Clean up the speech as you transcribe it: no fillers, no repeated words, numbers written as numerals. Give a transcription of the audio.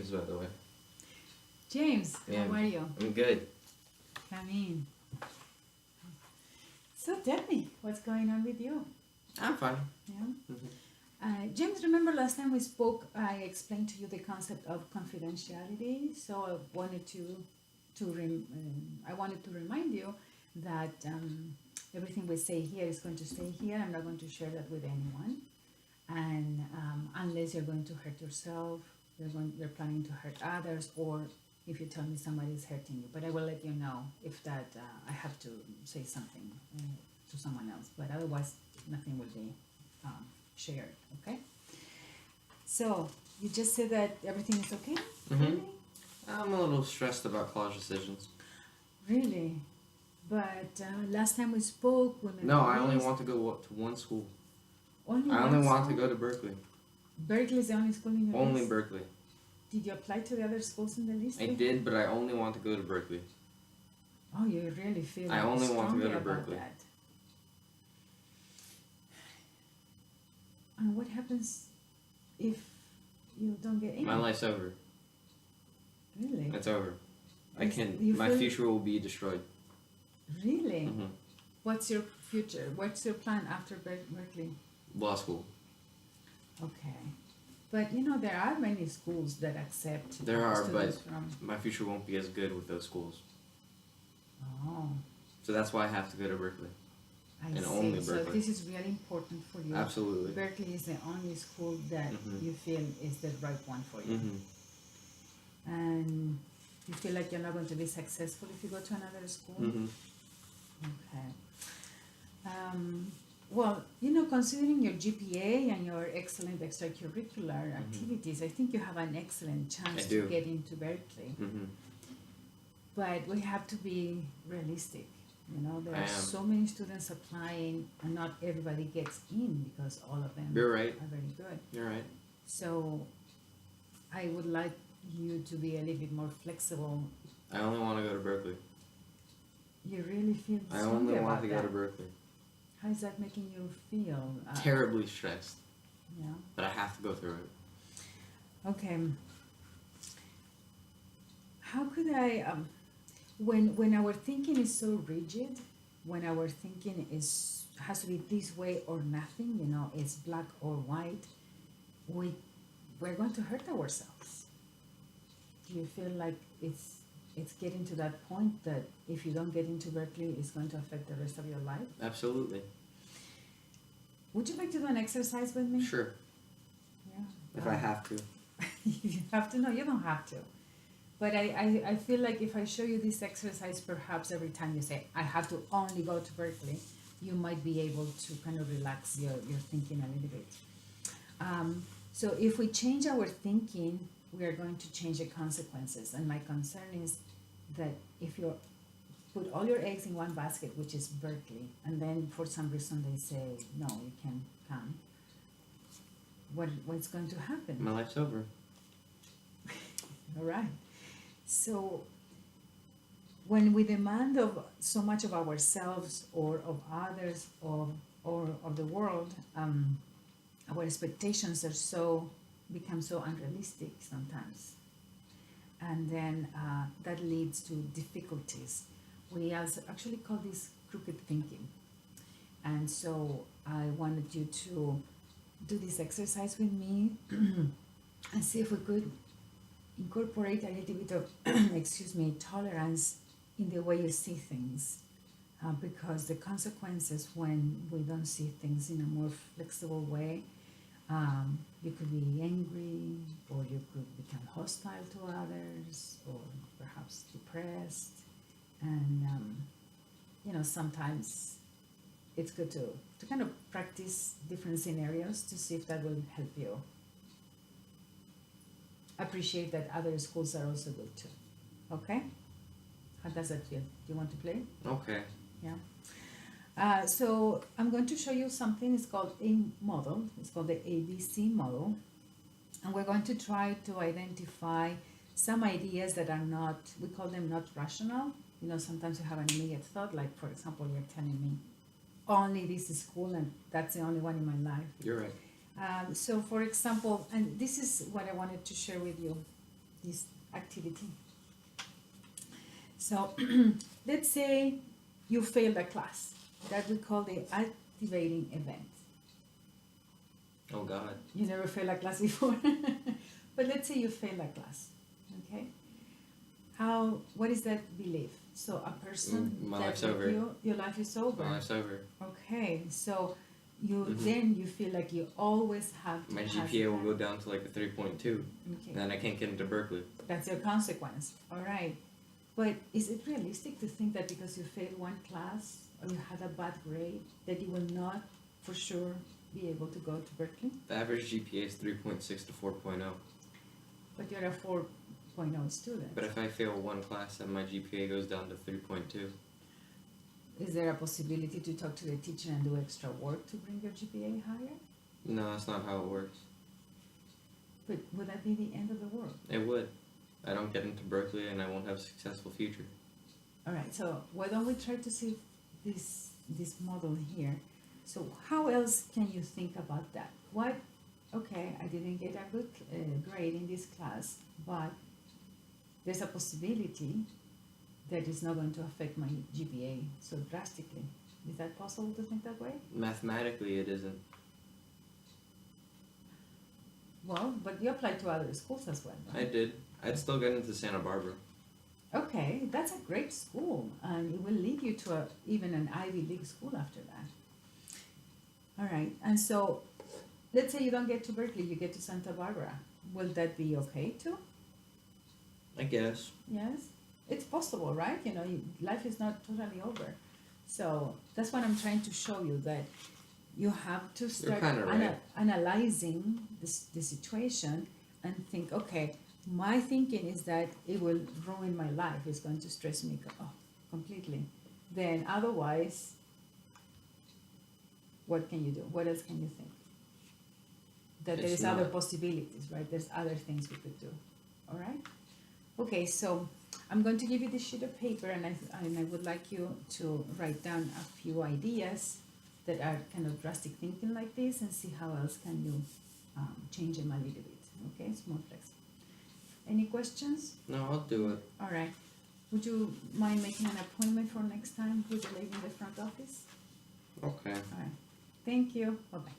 James, by the way. James, Yeah, how are you? I'm good. Come in. So tell me, what's going on with you? I'm fine. Yeah. Mhm. James, remember last time we spoke, I explained to you the concept of confidentiality. So I wanted I wanted to remind you that everything we say here is going to stay here. I'm not going to share that with anyone, and unless you're going to hurt yourself, you're planning to hurt others, or if you tell me somebody is hurting you. But I will let you know if that I have to say something to someone else. But otherwise, nothing will be shared. Okay. So you just said that everything is okay. Mhm. I'm a little stressed about college decisions. Really? But last time we spoke, we made No, a I only list. want to go to one school. Only I one only want to school? go to Berkeley. Berkeley is the only school in your Only list? Berkeley. Did you apply to the other schools in the list? I did, but I only want to go to Berkeley. Oh, you really feel I only want to go strongly to about Berkeley. that. And what happens if you don't get in? My life's over. Really? It's over. I Is- can. you My feel- future will be destroyed. Really? Mhm. What's your future? What's your plan after Berkeley? Law school. Okay. But you know, there are many schools that accept There are, students but from. my future won't be as good with those schools. Oh, So that's why I have to go to Berkeley. I And see. only So Berkeley. this is really important for you. Absolutely. Berkeley is the only school that Mhm. you feel is the right one for you. Mhm. And you feel like you're not going to be successful if you go to another school? Mhm. Okay. Well, you know, considering your GPA and your excellent extracurricular activities, I think you have an excellent chance I to do. get into Berkeley. Mhm. But we have to be realistic. You know, there I are am. so many students applying, and not everybody gets in because all of them You're right. are very good. You're right. So I would like you to be a little bit more flexible. I only want to go to Berkeley. You really feel I strongly only want about to go that. to Berkeley. How is that making you feel? Terribly stressed, Yeah. but I have to go through it. Okay. How could I, when our thinking is so rigid, when our thinking has to be this way or nothing, you know, it's black or white, we're going to hurt ourselves. Do you feel like it's getting to that point that if you don't get into Berkeley, it's going to affect the rest of your life? Absolutely. Would you like to do an exercise with me? Sure. Yeah. If I have to. You have to. No, you don't have to. But I feel like if I show you this exercise, perhaps every time you say, I have to only go to Berkeley, you might be able to kind of relax your thinking a little bit. So if we change our thinking, we are going to change the consequences. And my concern is that if you put all your eggs in one basket, which is Berkeley, and then for some reason they say, no, you can't come, what's going to happen? My life's over. All right. So when we demand of so much of ourselves or of others or of the world, our expectations become so unrealistic sometimes, and then that leads to difficulties. We actually call this crooked thinking, and so I wanted you to do this exercise with me and see if we could incorporate a little bit of tolerance in the way you see things, because the consequences when we don't see things in a more flexible way, you could be angry, or you could become hostile to others, or perhaps depressed, and sometimes it's good to kind of practice different scenarios to see if that will help you appreciate that other schools are also good too. Okay? How does that feel? Do you want to play? Okay. Yeah. So I'm going to show you something. It's called a model. It's called the ABC model. And we're going to try to identify some ideas that are not, we call them not rational. You know, sometimes you have an immediate thought, like, for example, you're telling me, only this is cool and that's the only one in my life. You're right. So, for example, and this is what I wanted to share with you. this activity. So let's say you failed a class. That we call the activating event. Oh God. You never failed a class before. But let's say you failed a class. Okay? What is that belief? So a person My that life's with over. your life is over. My life's over. Okay, so you Mhm. then you feel like you always have to My pass GPA will that. go down to like a 3.2, Okay, and then I can't get into Berkeley. that's your consequence. All right, but is it realistic to think that because you failed one class or you had a bad grade that you will not for sure be able to go to Berkeley? The average GPA is 3.6 to 4.0. But you're a 4.0 student. But if I fail one class, then my GPA goes down to 3.2. Is there a possibility to talk to the teacher and do extra work to bring your GPA higher? No, that's not how it works. But would that be the end of the world? It would. I don't get into Berkeley, and I won't have a successful future. All right, so why don't we try to see this model here? So how else can you think about that? What? Okay, I didn't get a good grade in this class, but there's a possibility that it's not going to affect my GPA so drastically. Is that possible to think that way? Mathematically, it isn't. Well, but you applied to other schools as well, I right? did. I'd still get into Santa Barbara. Okay, that's a great school, and it will lead you to even an Ivy League school after that. All right, and so let's say you don't get to Berkeley, you get to Santa Barbara. Will that be okay too? I guess. Yes, it's possible, right? You know, life is not totally over. So that's what I'm trying to show you, that you have to start kinda right. analyzing the situation and think, okay, my thinking is that it will ruin my life. It's going to stress me completely. Then otherwise, what can you do? What else can you think? That It's there's other not- possibilities, right? There's other things we could do. All right? Okay, so I'm going to give you this sheet of paper, and I would like you to write down a few ideas that are kind of drastic thinking like this, and see how else can you change them a little bit. Okay, it's more flexible. Any questions? No, I'll do it. All right. Would you mind making an appointment for next time with the lady in the front office? Okay. All right. Thank you. Bye-bye.